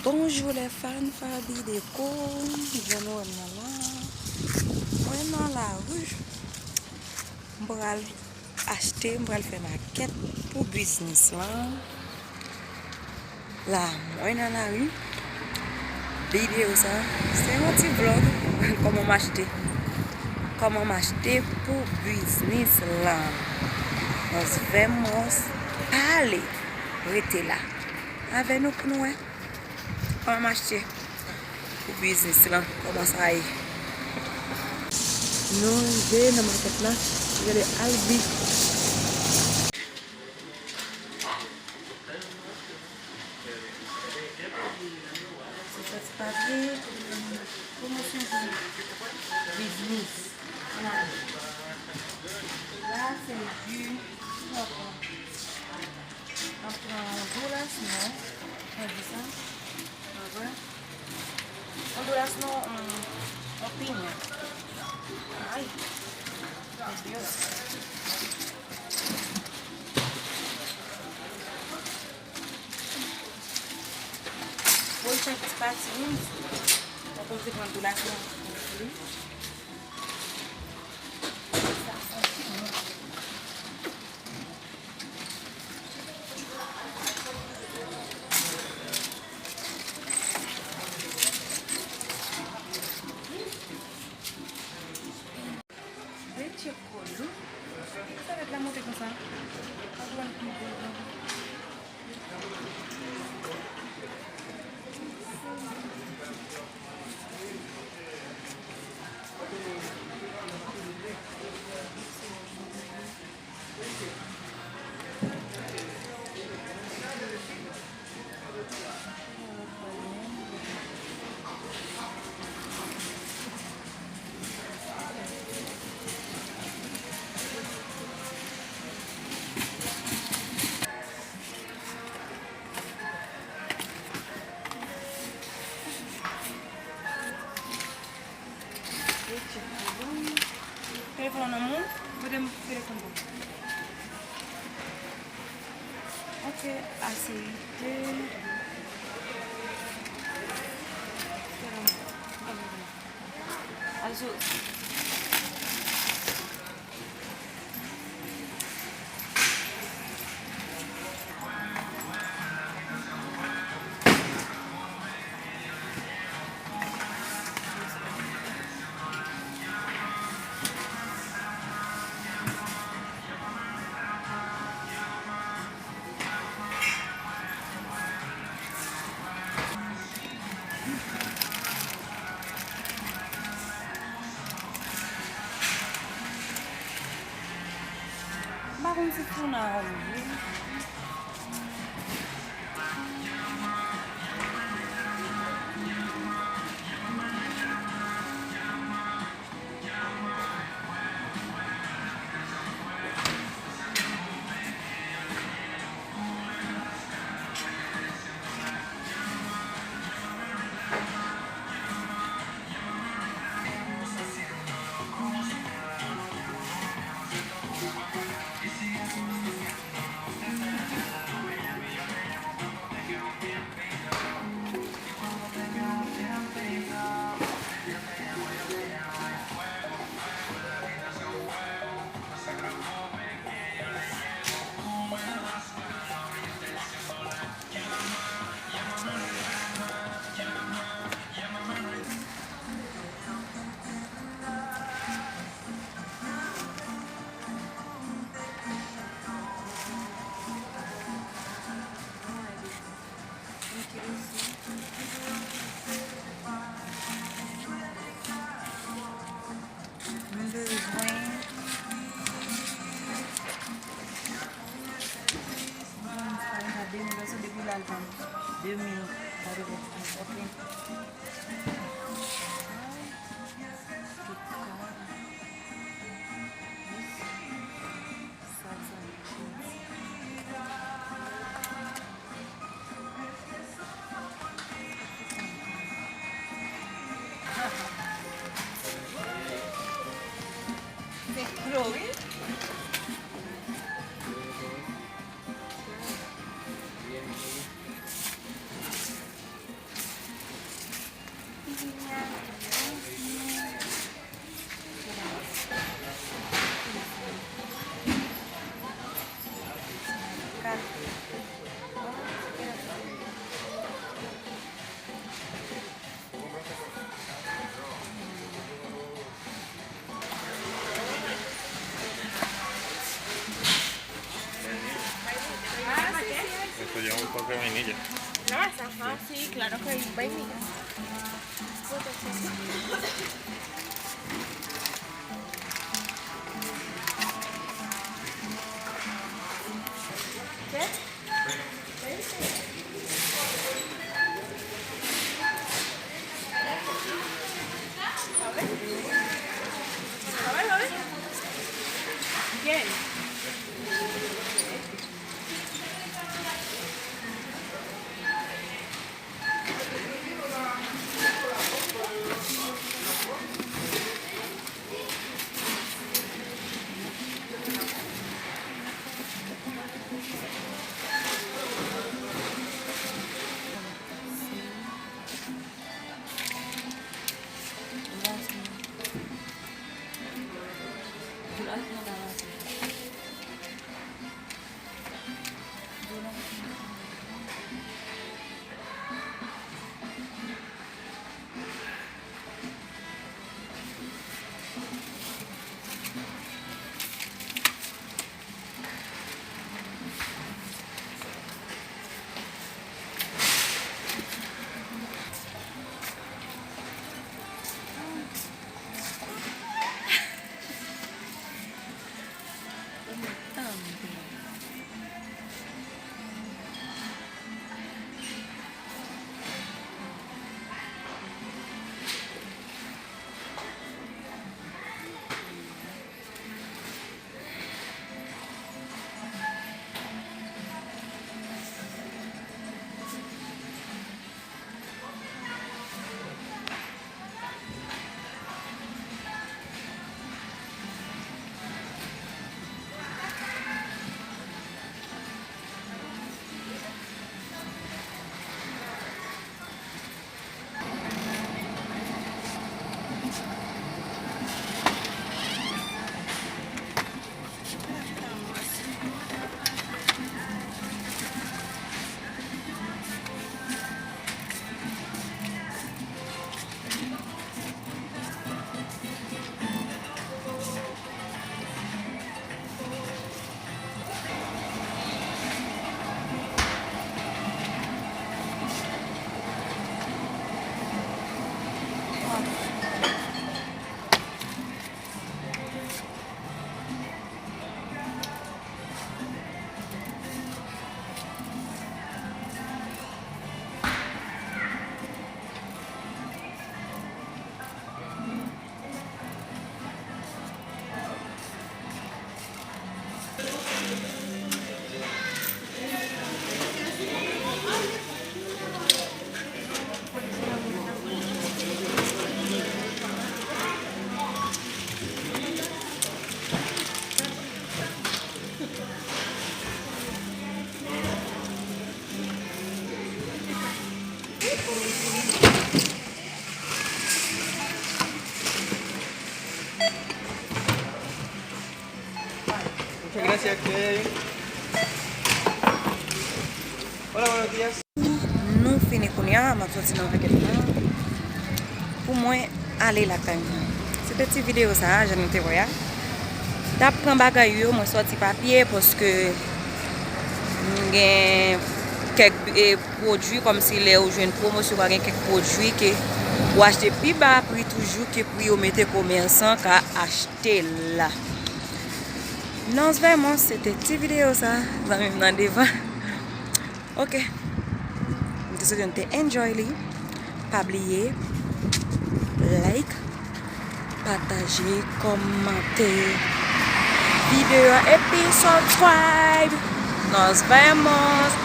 Bonjour les fans Fabi Déco, je nous là. Moi dans la rue, je vais acheter, je vais faire ma quête pour business là. Là, moi dans la rue, vidéo ça, c'est un petit vlog comment m'acheter pour business là. Nous vraiment parler, rester là avec nous pour nous. Comment m'acheter pour business là, comment ça y nous venons dans ma tête là, je vais Albi. C'est ça, papier, promotion business. Voilà. Là, c'est du. On prend $, sinon, on dit ça. $, sinon, on pigne. Aïe, mon Dieu. Vou deixar aqui espacinho para conseguir uma duração. Ça va être la montée comme ça. Téléphone en main, vous devez me téléphone. Ok, assez. Also, bagun si Puna. Depuis 2000, c'est gros, oui. vainilla. Grasa, ajá, sí, claro que hay vainilla. ¿Qué? A ver. Bien. Muchas gracias, Kevin. Hola, buenos días. Nou fini koun ya, ma soti nan veket nan. Pou mwen ale la kany. Se te ti video sa, jan nou te voya. Tap pran bagay yo, mwen soti papye, poske mwen gen kek prodwi, kom si le ou jwen promosyon kwa gen kek prodwi ke ou achete pi ba pri toujou ke pri ou mette komersan ka achete la. Non, vraiment, c'était ti video sa. Zan mwen nan devan. Ok. Mwen te souwete yon te enjoy li. Pa bliye. Like. Partager. Komante. Video. Et puis subscribe. Nos vemos.